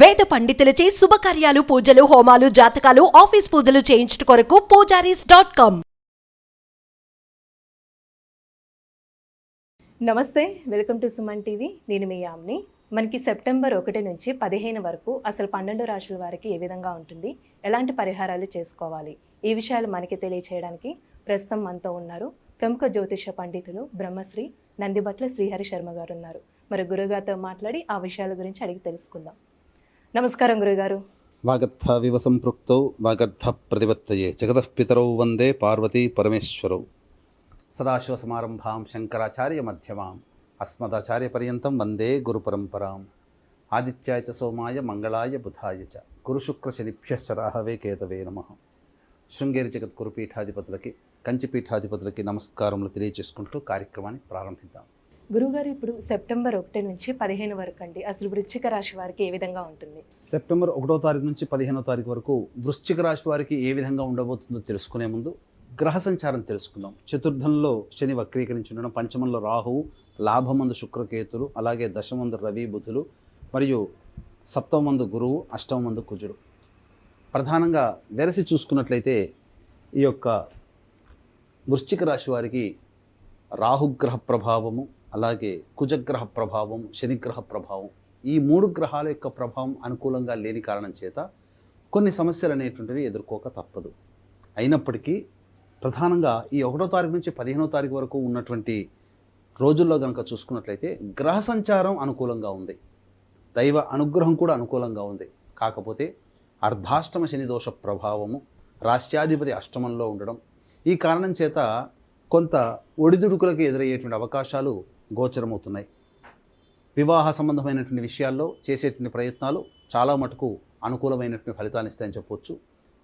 వేద పండితులచే శుభకార్యాలు పూజలు హోమాలు జాతకాలు ఆఫీస్ పూజలు చేయించుట కొరకు పూజారీస్.com. నమస్తే, వెల్కమ్ టు సుమన్ టీవీ. నేను మీ యామ్ని. మనకి సెప్టెంబర్ 1 నుంచి 15 వరకు అసలు 12 రాశుల వారికి ఏ విధంగా ఉంటుంది, ఎలాంటి పరిహారాలు చేసుకోవాలి, ఈ విషయాలు మనకి తెలియచేయడానికి ప్రస్తుతం మనతో ఉన్నారు ప్రముఖ జ్యోతిష పండితులు బ్రహ్మశ్రీ నందిబట్ల శ్రీహరి శర్మ గారు ఉన్నారు. మరి గురుగారితో మాట్లాడి ఆ విషయాల గురించి అడిగి తెలుసుకుందాం. నమస్కారం గురుగారు. వాగర్థ వివ సంపృక్తౌ వాగర్థ ప్రతిపత్తయే జగతః పితరౌ వందే పార్వతీ పరమేశ్వరౌ. సదాశివసమారంభాం శంకరాచార్య మధ్యమాం అస్మదాచార్య పర్యంతం వందే గురు పరంపరాం. ఆదిత్యాయ చ సోమాయ మంగళాయ బుధాయ చ గురుశుక్ర శనిభ్యశ్చ రాహవే కేతవే నమః. శృంగేరి జగద్గురు పీఠాధిపతులకి, కంచి పీఠాధిపతులకి నమస్కారములు తెలియజేసుకుంటూ కార్యక్రమాన్ని ప్రారంభిద్దాం. గురుగారు, ఇప్పుడు సెప్టెంబర్ 1 నుంచి 15 వరకు అండి అసలు వృశ్చిక రాశి వారికి ఏ విధంగా ఉంటుంది? సెప్టెంబర్ 1వ తారీఖు నుంచి 15వ తారీఖు వరకు వృశ్చిక రాశి వారికి ఏ విధంగా ఉండబోతుందో తెలుసుకునే ముందు గ్రహ సంచారం తెలుసుకుందాం. చతుర్థంలో శని వక్రీకరించి ఉండడం, పంచమంలో రాహువు, లాభమందు శుక్రకేతులు, అలాగే దశమందు రవి బుధులు, మరియు సప్తమందు గురువు, అష్టమందు కుజుడు. ప్రధానంగా వెరసి చూసుకున్నట్లయితే ఈ యొక్క వృశ్చిక రాశి వారికి రాహుగ్రహ ప్రభావము, అలాగే కుజగ్రహ ప్రభావం, శనిగ్రహ ప్రభావం, ఈ 3 గ్రహాల యొక్క ప్రభావం అనుకూలంగా లేని కారణం చేత కొన్ని సమస్యలు అనేటువంటివి ఎదుర్కోక తప్పదు. అయినప్పటికీ ప్రధానంగా ఈ 1వ తారీఖు నుంచి 15వ తారీఖు వరకు ఉన్నటువంటి రోజుల్లో కనుక చూసుకున్నట్లయితే గ్రహ సంచారం అనుకూలంగా ఉంది, దైవ అనుగ్రహం కూడా అనుకూలంగా ఉంది. కాకపోతే అర్ధాష్టమ శని దోష ప్రభావము, రాష్ట్రాధిపతి అష్టమంలో ఉండడం, ఈ కారణం చేత కొంత ఒడిదుడుకులకు ఎదురయ్యేటువంటి అవకాశాలు గోచరమవుతున్నాయి. వివాహ సంబంధమైనటువంటి విషయాల్లో చేసేటువంటి ప్రయత్నాలు చాలా మటుకు అనుకూలమైనటువంటి ఫలితాలు ఇస్తాయని చెప్పవచ్చు.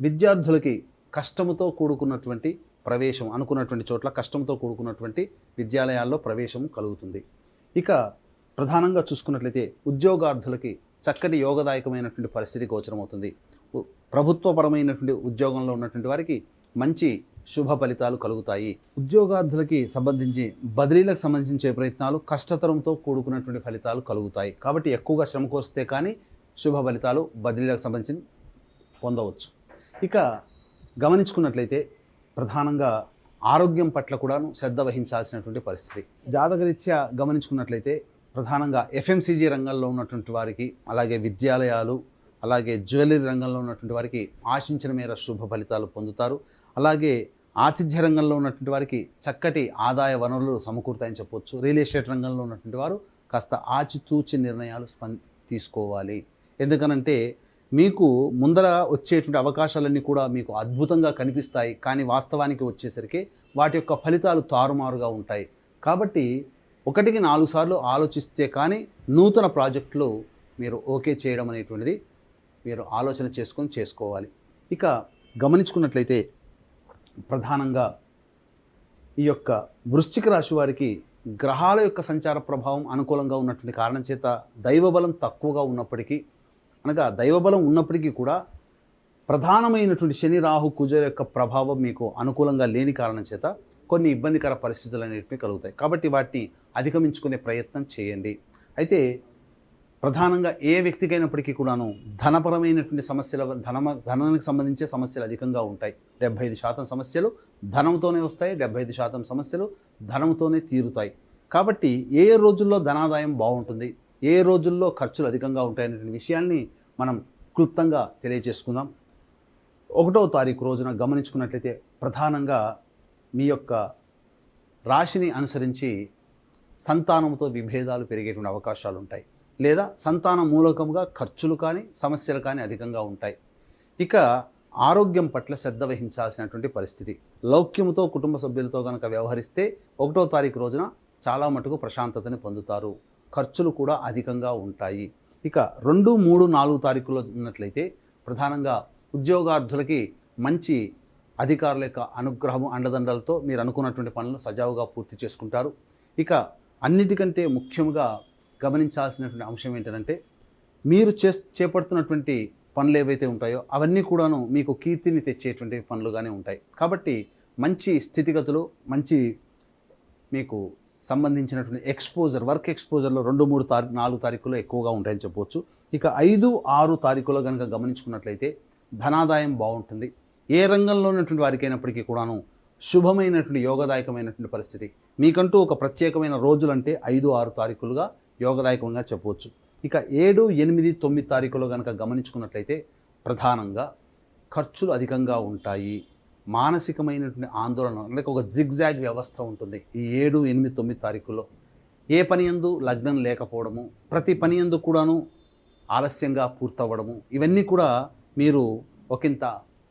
విద్యార్థులకి కష్టముతో కూడుకున్నటువంటి ప్రవేశం, అనుకున్నటువంటి చోట్ల కష్టంతో కూడుకున్నటువంటి విద్యాలయాల్లో ప్రవేశం కలుగుతుంది. ఇక ప్రధానంగా చూసుకున్నట్లయితే ఉద్యోగార్థులకి చక్కటి యోగదాయకమైనటువంటి పరిస్థితి గోచరమవుతుంది. ప్రభుత్వపరమైనటువంటి ఉద్యోగంలో ఉన్నటువంటి వారికి మంచి శుభ ఫలితాలు కలుగుతాయి. ఉద్యోగార్థులకి సంబంధించి బదిలీలకు సంబంధించే ప్రయత్నాలు కష్టతరంతో కూడుకున్నటువంటి ఫలితాలు కలుగుతాయి. కాబట్టి ఎక్కువగా శ్రమ కోస్తే కానీ శుభ ఫలితాలు బదిలీలకు సంబంధించి పొందవచ్చు. ఇక గమనించుకున్నట్లయితే ప్రధానంగా ఆరోగ్యం పట్ల కూడాను శ్రద్ధ వహించాల్సినటువంటి పరిస్థితి. జాతకరీత్యా గమనించుకున్నట్లయితే ప్రధానంగా ఎఫ్ఎంసీజీ రంగంలో ఉన్నటువంటి వారికి, అలాగే విద్యాలయాలు, అలాగే జ్యువెలరీ రంగంలో ఉన్నటువంటి వారికి ఆశించిన మేర శుభ ఫలితాలు పొందుతారు. అలాగే ఆతిథ్య రంగంలో ఉన్నటువంటి వారికి చక్కటి ఆదాయ వనరులు సమకూరుతాయని చెప్పవచ్చు. రియల్ ఎస్టేట్ రంగంలో ఉన్నటువంటి వారు కాస్త ఆచితూచి నిర్ణయాలు తీసుకోవాలి. ఎందుకనంటే మీకు ముందర వచ్చేటువంటి అవకాశాలన్నీ కూడా మీకు అద్భుతంగా కనిపిస్తాయి, కానీ వాస్తవానికి వచ్చేసరికి వాటి యొక్క ఫలితాలు తారుమారుగా ఉంటాయి. కాబట్టి 1కి 4 సార్లు ఆలోచిస్తే కానీ నూతన ప్రాజెక్టులు మీరు ఓకే చేయడం అనేటువంటిది మీరు ఆలోచన చేసుకోవాలి. ఇక గమనించుకున్నట్లయితే ప్రధానంగా ఈ యొక్క వృశ్చిక రాశి వారికి గ్రహాల యొక్క సంచార ప్రభావం అనుకూలంగా ఉన్నటువంటి కారణం చేత దైవబలం తక్కువగా ఉన్నప్పటికీ, అనగా దైవబలం ఉన్నప్పటికీ కూడా ప్రధానమైనటువంటి శని రాహు కుజుల యొక్క ప్రభావం మీకు అనుకూలంగా లేని కారణం చేత కొన్ని ఇబ్బందికర పరిస్థితులు అనేటివి కలుగుతాయి. కాబట్టి వాటిని అధిగమించుకునే ప్రయత్నం చేయండి. అయితే ప్రధానంగా ఏ వ్యక్తికైనప్పటికీ కూడాను ధనపరమైనటువంటి సమస్యల ధనానికి సంబంధించే సమస్యలు అధికంగా ఉంటాయి. 75% సమస్యలు ధనంతోనే వస్తాయి, 75% సమస్యలు ధనంతోనే తీరుతాయి. కాబట్టి ఏ రోజుల్లో ధనాదాయం బాగుంటుంది, ఏ రోజుల్లో ఖర్చులు అధికంగా ఉంటాయనే విషయాన్ని మనం క్లుప్తంగా తెలియజేసుకుందాం. 1వ తారీఖు రోజున గమనించుకున్నట్లయితే ప్రధానంగా మీ యొక్క రాశిని అనుసరించి సంతానంతో విభేదాలు పెరిగేటువంటి అవకాశాలు ఉంటాయి, లేదా సంతాన మూలకంగా ఖర్చులు కానీ సమస్యలు కానీ అధికంగా ఉంటాయి. ఇక ఆరోగ్యం పట్ల శ్రద్ధ వహించాల్సినటువంటి పరిస్థితి. లౌక్యముతో కుటుంబ సభ్యులతో కనుక వ్యవహరిస్తే 1వ తారీఖు రోజున చాలా మటుకు ప్రశాంతతని పొందుతారు. ఖర్చులు కూడా అధికంగా ఉంటాయి. ఇక 2, 3, 4 తారీఖులో ఉన్నట్లయితే ప్రధానంగా ఉద్యోగార్థులకి మంచి అధికారుల యొక్క అనుగ్రహము, అండదండలతో మీరు అనుకున్నటువంటి పనులను సజావుగా పూర్తి చేసుకుంటారు. ఇక అన్నిటికంటే ముఖ్యంగా గమనించాల్సినటువంటి అంశం ఏంటంటే మీరు చేపడుతున్నటువంటి పనులు ఏవైతే ఉంటాయో అవన్నీ కూడాను మీకు కీర్తిని తెచ్చేటువంటి పనులుగానే ఉంటాయి. కాబట్టి మంచి స్థితిగతులు, మంచి మీకు సంబంధించినటువంటి ఎక్స్పోజర్, వర్క్ ఎక్స్పోజర్లో 2, 3 తారీఖు 4 తారీఖుల్లో ఎక్కువగా ఉంటాయని చెప్పవచ్చు. ఇక 5, 6 తారీఖులో కనుక గమనించుకున్నట్లయితే ధనాదాయం బాగుంటుంది. ఏ రంగంలో ఉన్నటువంటి వారికి అయినప్పటికీ కూడాను శుభమైనటువంటి యోగదాయకమైనటువంటి పరిస్థితి. మీకంటూ ఒక ప్రత్యేకమైన రోజులంటే 5, 6 తారీఖులుగా యోగదాయకంగా చెప్పవచ్చు. ఇక 7, 8, 9 తారీఖులో కనుక గమనించుకున్నట్లయితే ప్రధానంగా ఖర్చులు అధికంగా ఉంటాయి. మానసికమైనటువంటి ఆందోళన, అంటే ఒక జిగ్జాగ్ వ్యవస్థ ఉంటుంది ఈ 7, 8, 9 తారీఖుల్లో. ఏ పని యందు లగ్నం లేకపోవడము, ప్రతి పని యందు కూడాను ఆలస్యంగా పూర్తవ్వడము, ఇవన్నీ కూడా మీరు ఒకంత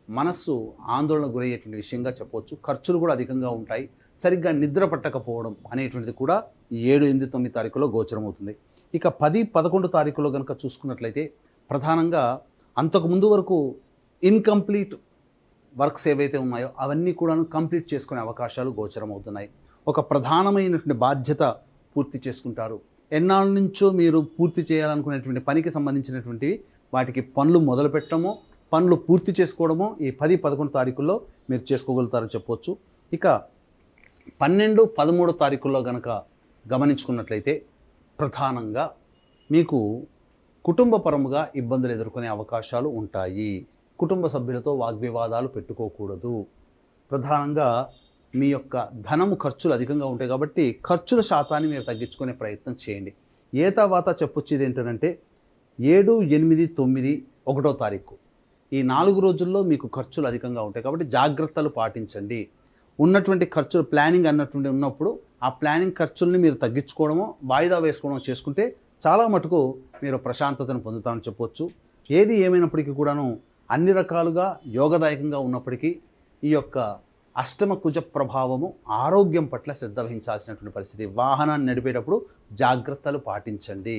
మనస్సు ఆందోళన గురయ్యేటువంటి విషయంగా చెప్పవచ్చు. ఖర్చులు కూడా అధికంగా ఉంటాయి. సరిగ్గా నిద్ర పట్టకపోవడం అనేటువంటిది కూడా ఈ 7, 8, 9 తారీఖులో గోచరమవుతుంది. ఇక 10, 11 తారీఖులో కనుక చూసుకున్నట్లయితే ప్రధానంగా అంతకుముందు వరకు ఇన్కంప్లీట్ వర్క్స్ ఏవైతే ఉన్నాయో అవన్నీ కూడాను కంప్లీట్ చేసుకునే అవకాశాలు గోచరమవుతున్నాయి. ఒక ప్రధానమైనటువంటి బాధ్యత పూర్తి చేసుకుంటారు. ఎన్నాళ్ళ నుంచో మీరు పూర్తి చేయాలనుకునేటువంటి పనికి సంబంధించినటువంటివి వాటికి పనులు మొదలు పెట్టడమో, పనులు పూర్తి చేసుకోవడమో ఈ 10, 11 తారీఖుల్లో మీరు చేసుకోగలుగుతారని చెప్పవచ్చు. ఇక 12, 13 తారీఖుల్లో కనుక గమనించుకున్నట్లయితే ప్రధానంగా మీకు కుటుంబపరముగా ఇబ్బందులు ఎదుర్కొనే అవకాశాలు ఉంటాయి. కుటుంబ సభ్యులతో వాగ్వివాదాలు పెట్టుకోకూడదు. ప్రధానంగా మీ యొక్క ధనము ఖర్చులు అధికంగా ఉంటాయి కాబట్టి ఖర్చుల శాతాన్ని మీరు తగ్గించుకునే ప్రయత్నం చేయండి. ఏ తర్వాత చెప్పొచ్చేది ఏంటంటే 7, 8, 9, 1 తారీఖు ఈ 4 రోజుల్లో మీకు ఖర్చులు అధికంగా ఉంటాయి కాబట్టి జాగ్రత్తలు పాటించండి. ఉన్నటువంటి ఖర్చులు ప్లానింగ్ అన్నటువంటి ఉన్నప్పుడు ఆ ప్లానింగ్ ఖర్చుల్ని మీరు తగ్గించుకోవడమో, వాయిదా వేసుకోవడమో చేసుకుంటే చాలా మటుకు మీరు ప్రశాంతతను పొందుతామని చెప్పవచ్చు. ఏది ఏమైనప్పటికీ కూడాను అన్ని రకాలుగా యోగదాయకంగా ఉన్నప్పటికీ ఈ యొక్క అష్టమ కుజ ప్రభావము ఆరోగ్యం పట్ల శ్రద్ధ వహించాల్సినటువంటి పరిస్థితి. వాహనాన్ని నడిపేటప్పుడు జాగ్రత్తలు పాటించండి.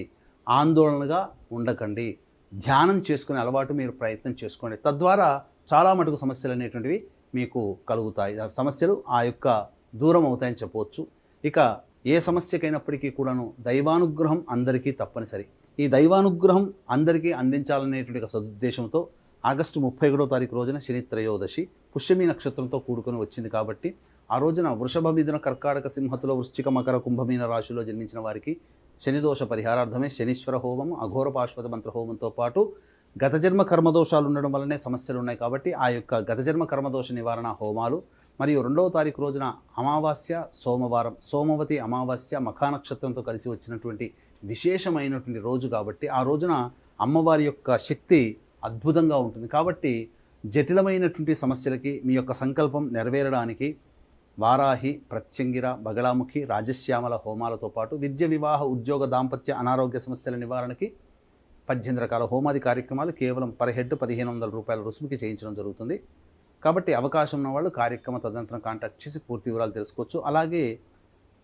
ఆందోళనగా ఉండకండి. ధ్యానం చేసుకునే అలవాటు మీరు ప్రయత్నం చేసుకోండి. తద్వారా చాలా మటుకు సమస్యలు అనేటువంటివి మీకు కలుగుతాయి. సమస్యలు ఆ యొక్క దూరం అవుతాయని చెప్పవచ్చు. ఇక ఏ సమస్యకైనప్పటికీ కూడాను దైవానుగ్రహం అందరికీ తప్పనిసరి. ఈ దైవానుగ్రహం అందరికీ అందించాలనేటువంటి ఒక సదుద్దేశంతో ఆగస్టు 31వ తారీఖు రోజున శని త్రయోదశి పుష్యమి నక్షత్రంతో కూడుకొని వచ్చింది కాబట్టి ఆ రోజున వృషభ, మిథున, కర్కాటక, సింహతుల, వృశ్చిక, మకర, కుంభమీన రాశిలో జన్మించిన వారికి శనిదోష పరిహారార్థమే శనీశ్వర హోమం, అఘోర పాశ్వత మంత్ర హోమంతో పాటు గత జన్మ కర్మదోషాలు ఉండడం వల్లనే సమస్యలు ఉన్నాయి కాబట్టి ఆ యొక్క గత జన్మ కర్మదోష నివారణ హోమాలు, మరియు 2వ తారీఖు రోజున అమావాస్య, సోమవారం, సోమవతి అమావాస్య మఖా నక్షత్రంతో కలిసి వచ్చినటువంటి విశేషమైనటువంటి రోజు కాబట్టి ఆ రోజున అమ్మవారి యొక్క శక్తి అద్భుతంగా ఉంటుంది. కాబట్టి జటిలమైనటువంటి సమస్యలకి మీ యొక్క సంకల్పం నెరవేరడానికి వారాహి, ప్రత్యంగిర, బగళాముఖి, రాజశ్యామల హోమాలతో పాటు విద్య, వివాహ, ఉద్యోగ, దాంపత్య, అనారోగ్య సమస్యల నివారణకి 18 రకాల హోమాది కార్యక్రమాలు కేవలం పర్ హెడ్ 1500 రూపాయల రుసుముకి చేయించడం జరుగుతుంది. కాబట్టి అవకాశం ఉన్న వాళ్ళు కార్యక్రమ తదనంతరం కాంటాక్ట్ చేసి పూర్తి వివరాలు తెలుసుకోవచ్చు. అలాగే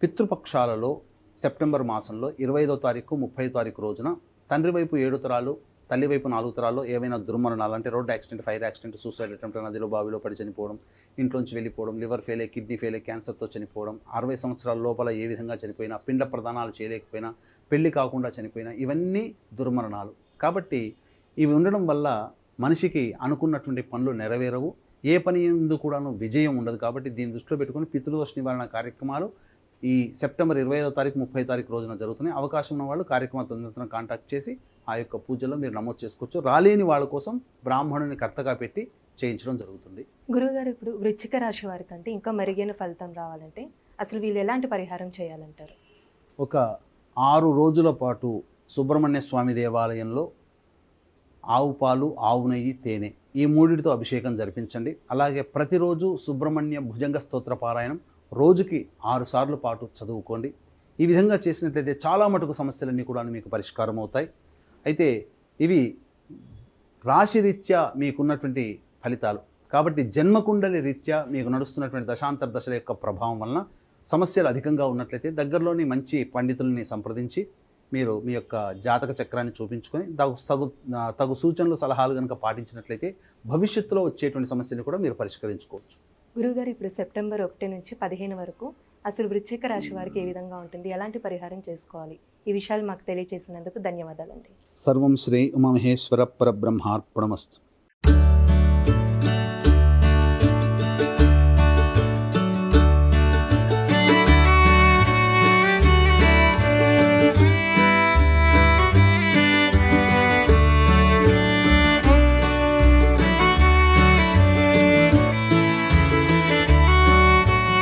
పితృపక్షాలలో సెప్టెంబర్ మాసంలో 25వ తారీఖు, 30వ తారీఖు రోజున తండ్రి వైపు 7 తరాలు, తల్లి వైపు 4 తరాల్లో ఏవైనా దుర్మరణాలు అంటే road accident, fire accident, suicide attempt, నదిలో బావిలో పడి చనిపోవడం, ఇంట్లోంచి వెళ్ళిపోవడం, లివర్ ఫెయిల్, కిడ్నీ ఫెయిల్, క్యాన్సర్తో చనిపోవడం, 60 సంవత్సరాల లోపల ఏ విధంగా చనిపోయినా, పిండ ప్రదానాలు చేయలేకపోయినా, పెళ్లి కాకుండా చనిపోయినా, ఇవన్నీ దుర్మరణాలు. కాబట్టి ఇవి ఉండడం వల్ల మనిషికి అనుకున్నటువంటి పనులు నెరవేరవు, ఏ పని ఎందు కూడాను విజయం ఉండదు. కాబట్టి దీన్ని దృష్టిలో పెట్టుకుని పితృదోష నివారణ కార్యక్రమాలు ఈ సెప్టెంబర్ 25వ తారీఖు, 30వ తారీఖు రోజున జరుగుతున్నాయి. అవకాశం ఉన్న వాళ్ళు కార్యక్రమ తదనంతరం కాంటాక్ట్ చేసి ఆ యొక్క పూజల్లో మీరు నమోదు చేసుకోవచ్చు. రాలేని వాళ్ళ కోసం బ్రాహ్మణుని కర్తగా పెట్టి చేయించడం జరుగుతుంది. గురువుగారు, ఇప్పుడు వృశ్చిక రాశి వారికి అంటే ఇంకా మెరుగైన ఫలితం రావాలంటే అసలు వీళ్ళు ఎలాంటి పరిహారం చేయాలంటారు? ఒక 6 రోజుల పాటు సుబ్రహ్మణ్య స్వామి దేవాలయంలో ఆవు పాలు, ఆవు నెయ్యి, తేనె ఈ 3టితో అభిషేకం జరిపించండి. అలాగే ప్రతిరోజు సుబ్రహ్మణ్య భుజంగ స్తోత్ర పారాయణం రోజుకి 6 సార్లు పాటు చదువుకోండి. ఈ విధంగా చేసినట్లయితే చాలా మటుకు సమస్యలన్నీ కూడా మీకు పరిష్కారం అవుతాయి. అయితే ఇవి రాశిరీత్యా మీకున్నటువంటి ఫలితాలు కాబట్టి జన్మకుండలి రీత్యా మీకు నడుస్తున్నటువంటి దశాంతర దశల యొక్క ప్రభావం వలన సమస్యలు అధికంగా ఉన్నట్లయితే దగ్గరలోని మంచి పండితుల్ని సంప్రదించి మీరు మీ యొక్క జాతక చక్రాన్ని చూపించుకొని తగు సూచనలు, సలహాలు కనుక పాటించినట్లయితే భవిష్యత్తులో వచ్చేటువంటి సమస్యలు కూడా మీరు పరిష్కరించుకోవచ్చు. గురువుగారు, ఇప్పుడు సెప్టెంబర్ 1 నుంచి 15 వరకు అసలు వృశ్చిక రాశి వారికి ఏ విధంగా ఉంటుంది, ఎలాంటి పరిహారం చేసుకోవాలి, ఈ విషయాలు మాకు తెలియజేసినందుకు ధన్యవాదాలండి. సర్వం శ్రీ ఉమామహేశ్వర పరబ్రహ్మార్పణమస్తు.